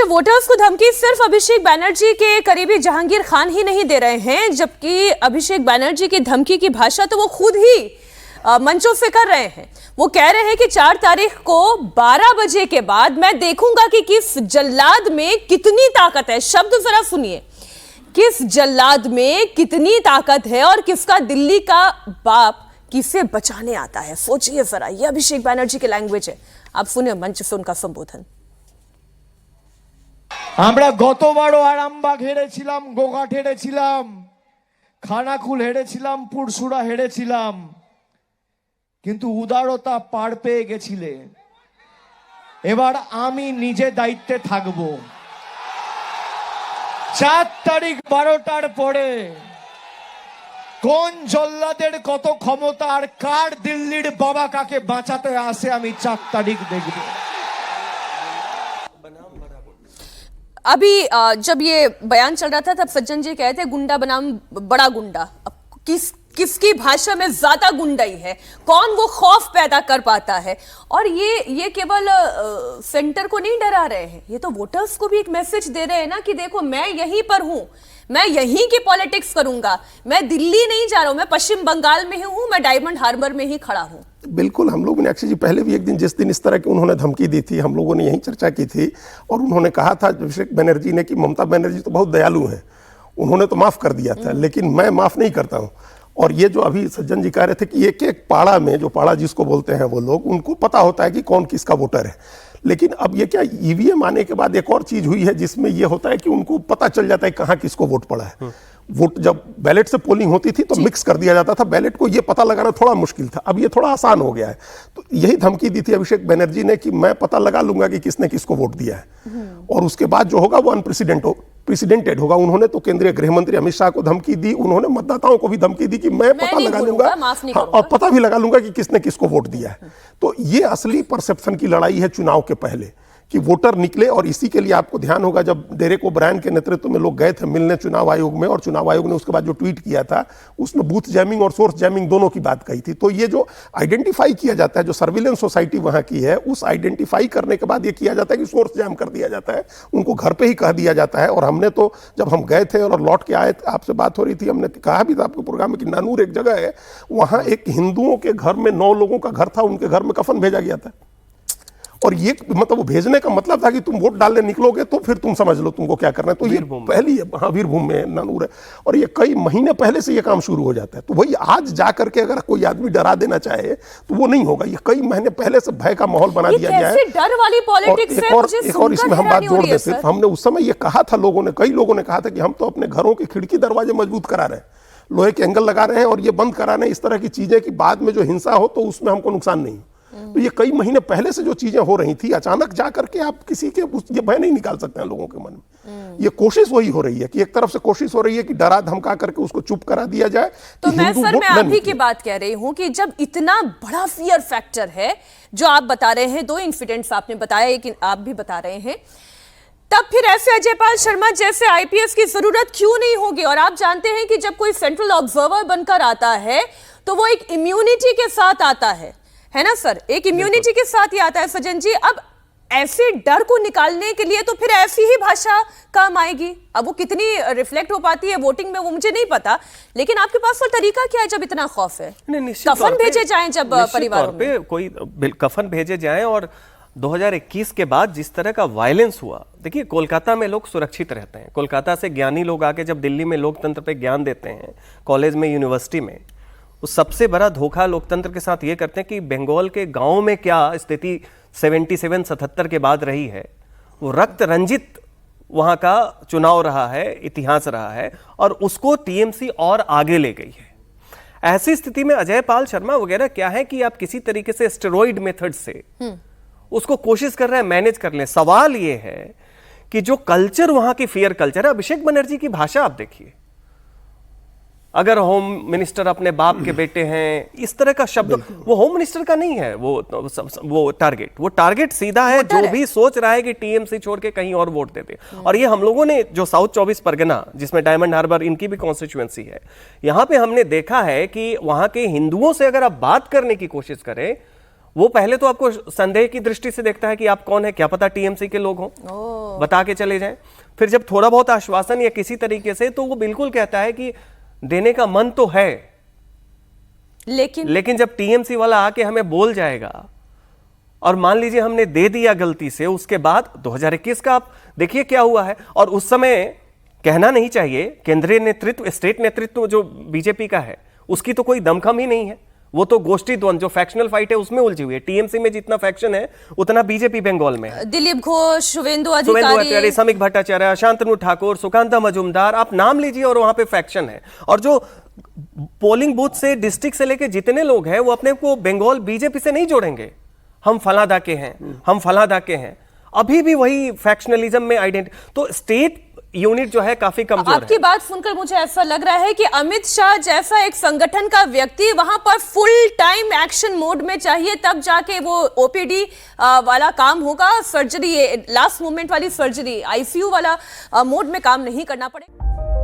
Voters को धमकी सिर्फ अभिषेक बैनर्जी के करीबी जहांगीर खान ही नहीं दे रहे हैं, जबकि अभिषेक बैनर्जी की धमकी की भाषा तो वो खुद ही मंचों से कर रहे हैं। वो कह रहे हैं कि 4 तारीख को 12 बजे के बाद मैं देखूंगा कि किस जल्लाद में कितनी ताकत है। शब्द जरा सुनिए, किस जल्लाद में कितनी ताकत है और किसका दिल्ली का बाप किसे बचाने आता है। सोचिए जरा, ये अभिषेक बैनर्जी की लैंग्वेज है। आप सुनिए मंच से उनका संबोधन। আমরা গতবারও আরামবাগ হেরেছিলাম, গোঘাট হেরেছিলাম, খানাকুল হেরেছিলাম, পুরসুরা হেরেছিলাম, কিন্তু উদারতা পার পেয়ে গেছিলে। এবার আমি নিজে দায়িত্বে থাকব। 4 তারিখ 12টার পরে কোন জল্লাদের কত ক্ষমতা আর কার দিল্লির বাবা কাকে বাঁচাতে আসে আমি 4 তারিখ দেখব। अभी जब ये बयान चल रहा था तब सज्जन जी कहते हैं गुंडा बनाम बड़ा गुंडा। अब किसकी भाषा में ज्यादा गुंडाई है, कौन वो खौफ पैदा कर पाता है। और ये केवल सेंटर को नहीं डरा रहे हैं, ये तो वोटर्स को भी एक मैसेज दे रहे हैं ना कि देखो मैं यहीं पर हूं, मैं यहीं की पॉलिटिक्स करूंगा, मैं दिल्ली नहीं जा रहा हूं, मैं पश्चिम बंगाल में ही हूं, मैं डायमंड हार्बर में ही खड़ा हूं। बिल्कुल, हम लोग मीनाक्षी जी पहले भी एक दिन जिस दिन इस तरह की उन्होंने धमकी दी थी, हम लोगों ने यही चर्चा की थी और उन्होंने कहा था अभिषेक बैनर्जी ने कि ममता बनर्जी तो बहुत दयालु हैं, उन्होंने तो माफ कर दिया था, लेकिन मैं माफ नहीं करता हूं। और ये जो अभी सज्जन जी कह रहे थे कि एक पाड़ा में, जो पाड़ा जिसको बोलते हैं वो लोग, उनको पता होता है कि कौन किसका वोटर है। लेकिन अब ये क्या ईवीएम आने के बाद एक और चीज हुई है जिसमें ये होता है कि उनको पता चल जाता है कहाँ किसको वोट पड़ा है। वोट जब बैलेट से पोलिंग होती थी तो मिक्स कर दिया जाता था, बैलेट को ये पता लगाना थोड़ा मुश्किल था, अब ये थोड़ा आसान हो गया है। तो यही धमकी दी थी अभिषेक बनर्जी ने कि मैं पता लगा लूंगा कि किसने किसको वोट दिया है और उसके बाद जो होगा वो अनप्रेसिडेंटेड होगा। उन्होंने तो केंद्रीय गृह मंत्री अमित शाह को धमकी दी, उन्होंने मतदाताओं को भी धमकी दी कि मैं पता लगा लूंगा और पता भी लगा लूंगा कि किसने किसको वोट दिया है। तो ये असली परसेप्शन की लड़ाई है चुनाव के पहले कि वोटर निकले। और इसी के लिए आपको ध्यान होगा जब डेरेक ओब्रायन के नेतृत्व में लोग गए थे मिलने चुनाव आयोग में, और चुनाव आयोग ने उसके बाद जो ट्वीट किया था उसमें बूथ जैमिंग और सोर्स जैमिंग दोनों की बात कही थी। तो ये जो आइडेंटिफाई किया जाता है, जो सर्विलेंस सोसाइटी वहां की है, उस आइडेंटिफाई करने के बाद ये किया जाता है कि सोर्स जैम कर दिया जाता है, उनको घर पे ही कह दिया जाता है। और हमने तो जब हम गए थे और लौट के आए, आपसे बात हो रही थी, हमने कहा भी था आपके प्रोग्राम में कि नानूर एक जगह है, वहां एक हिंदुओं के घर में 9 लोगों का घर था, उनके घर में कफन भेजा गया था। और ये मतलब वो भेजने का मतलब था कि तुम वोट डालने निकलोगे तो फिर तुम समझ लो तुमको क्या करना है। तो ये पहली, हाँ, वीरभूम में नानूर है, और ये कई महीने पहले से ये काम शुरू हो जाता है। तो वही आज जाकर के अगर कोई आदमी डरा देना चाहे तो वो नहीं होगा, ये कई महीने पहले से भय का माहौल बना दिया गया है। डर वाली पॉलिटिक्स है। एक और इसमें हम बात जोड़ देते, हमने उस समय ये कहा था, कई लोगों ने कहा था कि हम तो अपने घरों की खिड़की दरवाजे मजबूत करा रहे हैं, लोहे के एंगल लगा रहे हैं और ये बंद करा रहे हैं, इस तरह की चीजें कि बाद में जो हिंसा हो तो उसमें हमको नुकसान नहीं। तो ये कई महीने पहले से जो चीजें हो रही थी, अचानक जाकर के आप किसी के ये भय नहीं निकाल सकते हैं लोगों के मन में। ये कोशिश वही हो रही है कि एक तरफ से कोशिश हो रही है कि डरा धमका करके उसको चुप करा दिया जाए। तो मैं अभी की बात कह रही हूं कि जब इतना बड़ा फियर फैक्टर है जो आप बता रहे हैं, 2 इंसिडेंट्स आपने बताया, एक आप भी बता रहे हैं, तब फिर ऐसे अजयपाल शर्मा जैसे आईपीएस की जरूरत क्यों नहीं होगी। और आप जानते हैं कि जब कोई सेंट्रल ऑब्जर्वर बनकर आता है तो वो एक इम्यूनिटी के साथ आता है ना सर, एक इम्यूनिटी के साथ ही आता है सज्जन जी। अब ऐसे डर को निकालने के लिए तो फिर ऐसी ही भाषा काम आएगी। अब वो कितनी रिफ्लेक्ट हो पाती है वोटिंग में वो मुझे नहीं पता, लेकिन आपके पास वो तरीका क्या है जब इतना खौफ है? कफन भेजे जाएं, जब परिवारों में कोई कफन भेजे जाएं। और 2021 के बाद जिस तरह का वायलेंस हुआ, देखिए कोलकाता में लोग सुरक्षित रहते हैं, कोलकाता से ज्ञानी लोग आके जब दिल्ली में लोकतंत्र पे ज्ञान देते हैं कॉलेज में, यूनिवर्सिटी में, तो सबसे बड़ा धोखा लोकतंत्र के साथ ये करते हैं कि बंगाल के गांव में क्या स्थिति 77 के बाद रही है, वो रक्त रंजित वहां का चुनाव रहा है, इतिहास रहा है, और उसको टीएमसी और आगे ले गई है। ऐसी स्थिति में अजयपाल शर्मा वगैरह क्या है कि आप किसी तरीके से स्टेरॉइड मेथड से उसको कोशिश कर रहे हैं मैनेज कर लें। सवाल ये है कि जो कल्चर वहां की फियर कल्चर है, अभिषेक बनर्जी की भाषा आप देखिए, अगर होम मिनिस्टर अपने बाप के बेटे हैं, इस तरह का शब्द, वो होम मिनिस्टर का नहीं है, वो टारगेट सीधा है, जो भी सोच रहा है कि टीएमसी छोड़ के कहीं और वोट देते। और ये हम लोगों ने जो साउथ 24 परगना, जिसमें डायमंड हार्बर इनकी भी कॉन्स्टिट्यूएंसी है, यहां पे हमने देखा है कि वहां के हिंदुओं से अगर आप बात करने की कोशिश करें, वो पहले तो आपको संदेह की दृष्टि से देखता है कि आप कौन है, क्या पता टीएमसी के लोग हों, बता के चले जाएं। फिर जब थोड़ा बहुत आश्वासन या किसी तरीके से, तो वो बिल्कुल कहता है कि देने का मन तो है, लेकिन जब टीएमसी वाला आके हमें बोल जाएगा और मान लीजिए हमने दे दिया गलती से, उसके बाद 2021 का आप देखिए क्या हुआ है। और उस समय कहना नहीं चाहिए, केंद्रीय नेतृत्व, स्टेट नेतृत्व जो बीजेपी का है, उसकी तो कोई दमखम ही नहीं है। वो तो गोष्ठी द्वंद, जो फैक्शनल फाइट है उसमें उलझी हुई है। टीएमसी में जितना फैक्शन है उतना बीजेपी बंगाल में है। दिलीप घोष, शुवेंदु अधिकारी, समीक भट्टाचार्य, शांतनु ठाकुर, सुकांता मजूमदार, आप नाम लीजिए और वहां पे फैक्शन है। और जो पोलिंग बूथ से, डिस्ट्रिक्ट से लेके जितने लोग हैं, वो अपने को बंगाल बीजेपी से नहीं जोड़ेंगे। हम फलादा के हैं, हम फलादा के हैं, अभी भी वही फैक्शनलिज्म में आइडेंटिटी। तो स्टेट यूनिट जो है काफी कमजोर है। आपकी बात सुनकर मुझे ऐसा लग रहा है कि अमित शाह जैसा एक संगठन का व्यक्ति वहां पर फुल टाइम एक्शन मोड में चाहिए, तब जाके वो ओपीडी वाला काम होगा। सर्जरी, लास्ट मोमेंट वाली सर्जरी, आईसीयू वाला मोड में काम नहीं करना पड़ेगा।